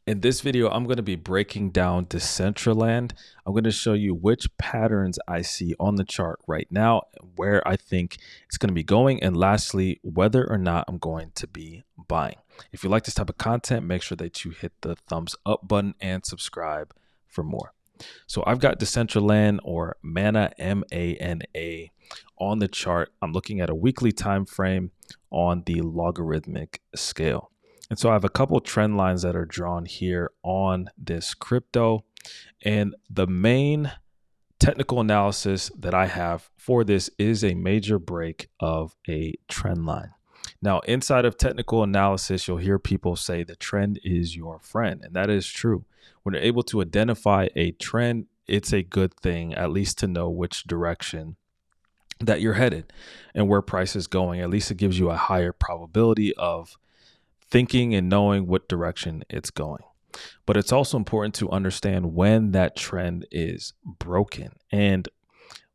In this video, I'm going to be breaking down Decentraland. I'm going to show you which patterns I see on the chart right now, where I think it's going to be going, and lastly, whether or not I'm going to be buying. If you like this type of content, make sure that you hit the thumbs up button and subscribe for more. So I've got Decentraland, or Mana, M-A-N-A, on the chart. I'm looking at a weekly time frame on the logarithmic scale. And so I have a couple trend lines that are drawn here on this crypto. And the main technical analysis that I have for this is a major break of a trend line. Now, inside of technical analysis, you'll hear people say the trend is your friend, and that is true. When you're able to identify a trend, it's a good thing, at least to know which direction that you're headed and where price is going. At least it gives you a higher probability of thinking and knowing what direction it's going. But it's also important to understand when that trend is broken and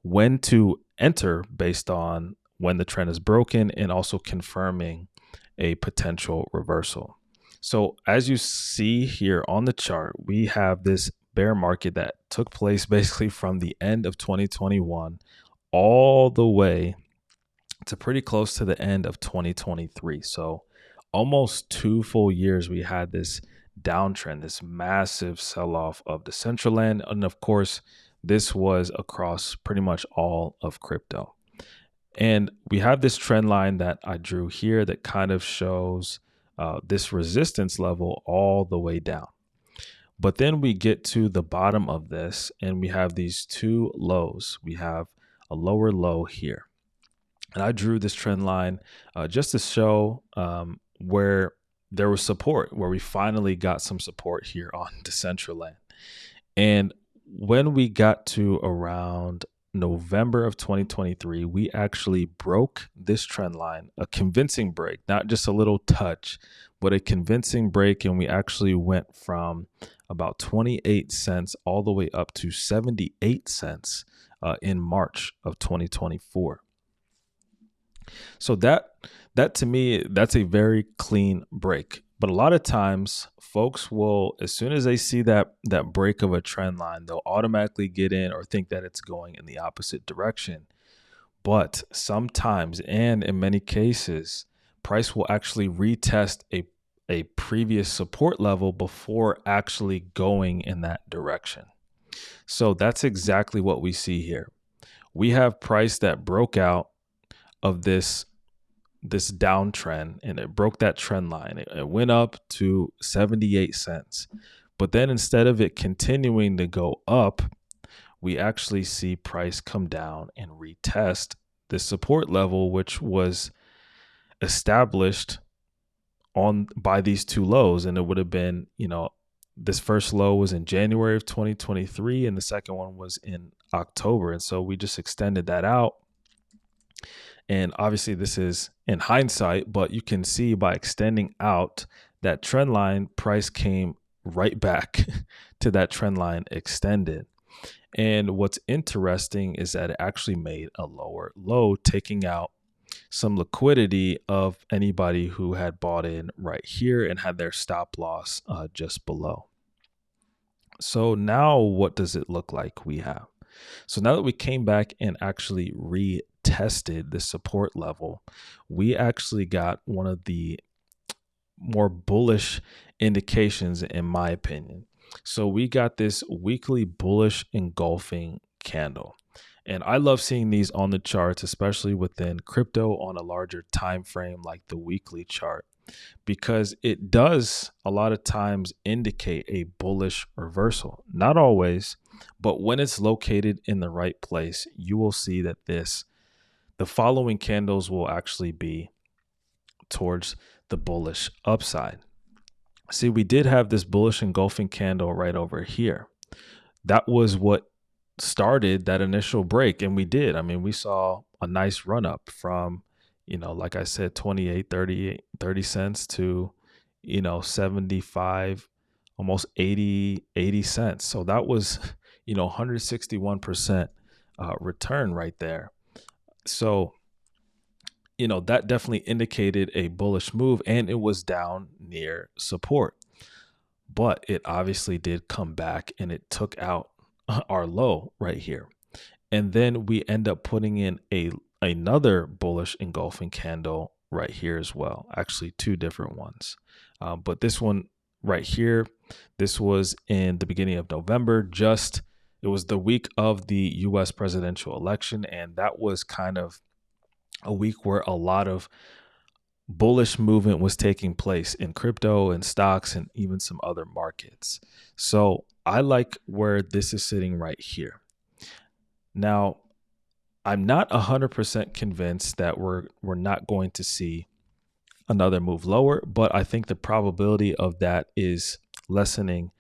when to enter based on when the trend is broken, and also confirming a potential reversal. So as you see here on the chart, we have this bear market that took place basically from the end of 2021 all the way to pretty close to the end of 2023. So almost 2 full years we had this downtrend, this massive sell-off of Decentraland. And of course, this was across pretty much all of crypto. And we have this trend line that I drew here that kind of shows this resistance level all the way down. But then we get to the bottom of this and we have these two lows. We have a lower low here. And I drew this trend line just to show where there was support, where we finally got some support here on Decentraland. And when we got to around November of 2023, we actually broke this trend line, a convincing break, not just a little touch, but a convincing break. And we actually went from about 28 cents all the way up to 78 cents in March of 2024. So that to me, that's a very clean break. But a lot of times folks will, as soon as they see that break of a trend line, they'll automatically get in or think that it's going in the opposite direction. But sometimes, and in many cases, price will actually retest a previous support level before actually going in that direction. So that's exactly what we see here. We have price that broke out of this downtrend, and it broke that trend line. It went up to 78 cents. But then instead of it continuing to go up, we actually see price come down and retest the support level, which was established by these two lows. And it would have been, this first low was in January of 2023 and the second one was in October. And so we just extended that out. And obviously this is in hindsight, but you can see by extending out that trend line, price came right back to that trend line extended. And what's interesting is that it actually made a lower low, taking out some liquidity of anybody who had bought in right here and had their stop loss just below. So now what does it look like we have? So now that we came back and actually retested the support level, we actually got one of the more bullish indications, in my opinion. So we got this weekly bullish engulfing candle. And I love seeing these on the charts, especially within crypto on a larger time frame like the weekly chart, because it does a lot of times indicate a bullish reversal. Not always, but when it's located in the right place, you will see that the following candles will actually be towards the bullish upside. See, we did have this bullish engulfing candle right over here. That was what started that initial break. And we saw a nice run up from, like I said, 28, 30 cents to, 75, almost 80 cents. So that was, 161% return right there. So, that definitely indicated a bullish move, and it was down near support. but it obviously did come back and it took out our low right here. And then we end up putting in another bullish engulfing candle right here as well. Actually, two different ones. But this one right here, this was in the beginning of November. It was the week of the US presidential election. And that was kind of a week where a lot of bullish movement was taking place in crypto and stocks and even some other markets. So I like where this is sitting right here. Now, I'm not 100% convinced that we're not going to see another move lower, but I think the probability of that is lessening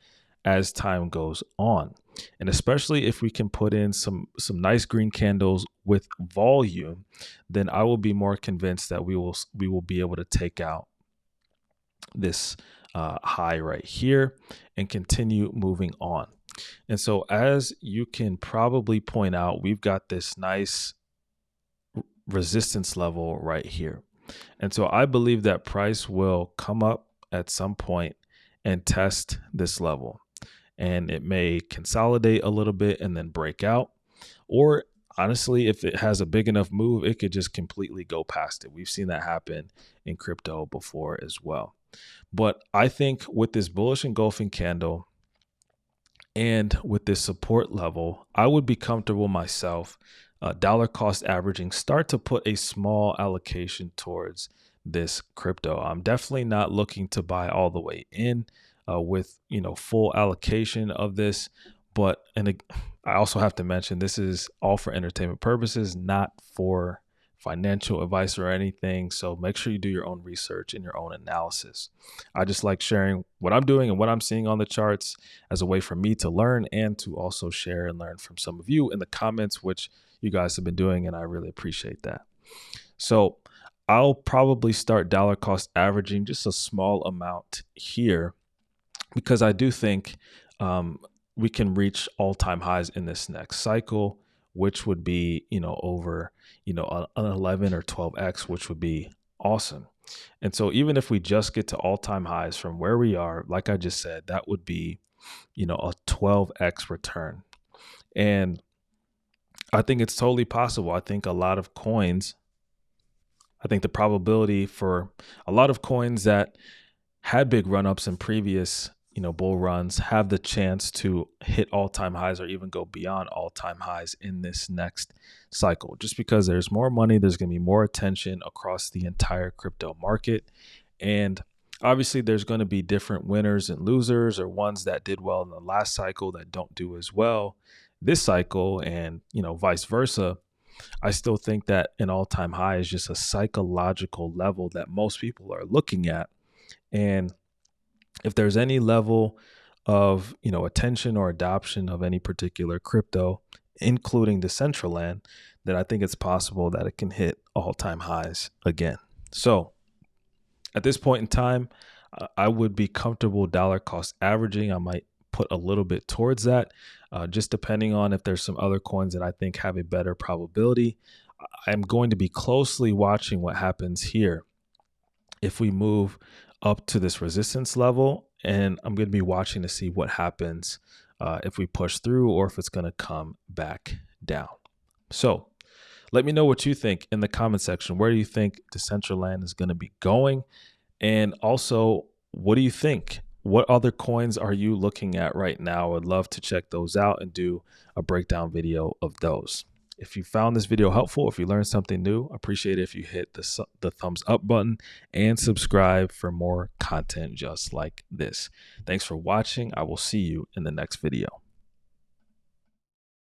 as time goes on. And especially if we can put in some nice green candles with volume, then I will be more convinced that we will be able to take out this high right here and continue moving on. And so, as you can probably point out, we've got this nice resistance level right here. And so I believe that price will come up at some point and test this level. And it may consolidate a little bit and then break out. Or honestly, if it has a big enough move, it could just completely go past it. We've seen that happen in crypto before as well. But I think with this bullish engulfing candle and with this support level, I would be comfortable myself dollar cost averaging, start to put a small allocation towards this crypto. I'm definitely not looking to buy all the way in with full allocation of this, but I also have to mention this is all for entertainment purposes, not for financial advice or anything. So make sure you do your own research and your own analysis. I just like sharing what I'm doing and what I'm seeing on the charts as a way for me to learn and to also share and learn from some of you in the comments, which you guys have been doing, and I really appreciate that. So I'll probably start dollar cost averaging just a small amount here because I do think we can reach all-time highs in this next cycle, which would be, over, an 11 or 12x, which would be awesome. And so even if we just get to all-time highs from where we are, like I just said, that would be, a 12x return. And I think it's totally possible. I think the probability for a lot of coins that had big run-ups in previous, bull runs have the chance to hit all-time highs or even go beyond all-time highs in this next cycle. Just because there's more money, there's going to be more attention across the entire crypto market. And obviously there's going to be different winners and losers, or ones that did well in the last cycle that don't do as well this cycle, and vice versa. I still think that an all-time high is just a psychological level that most people are looking at. And if there's any level of attention or adoption of any particular crypto, including Decentraland, then I think it's possible that it can hit all-time highs again. So at this point in time, I would be comfortable dollar cost averaging. I might put a little bit towards that, just depending on if there's some other coins that I think have a better probability. I'm going to be closely watching what happens here if we move up to this resistance level, and I'm going to be watching to see what happens if we push through or if it's going to come back down. So let me know what you think in the comment section. Where do you think Decentraland is going to be going? And also, what do you think? What other coins are you looking at right now? I'd love to check those out and do a breakdown video of those. If you found this video helpful, if you learned something new, I appreciate it if you hit the thumbs up button and subscribe for more content just like this. Thanks for watching. I will see you in the next video.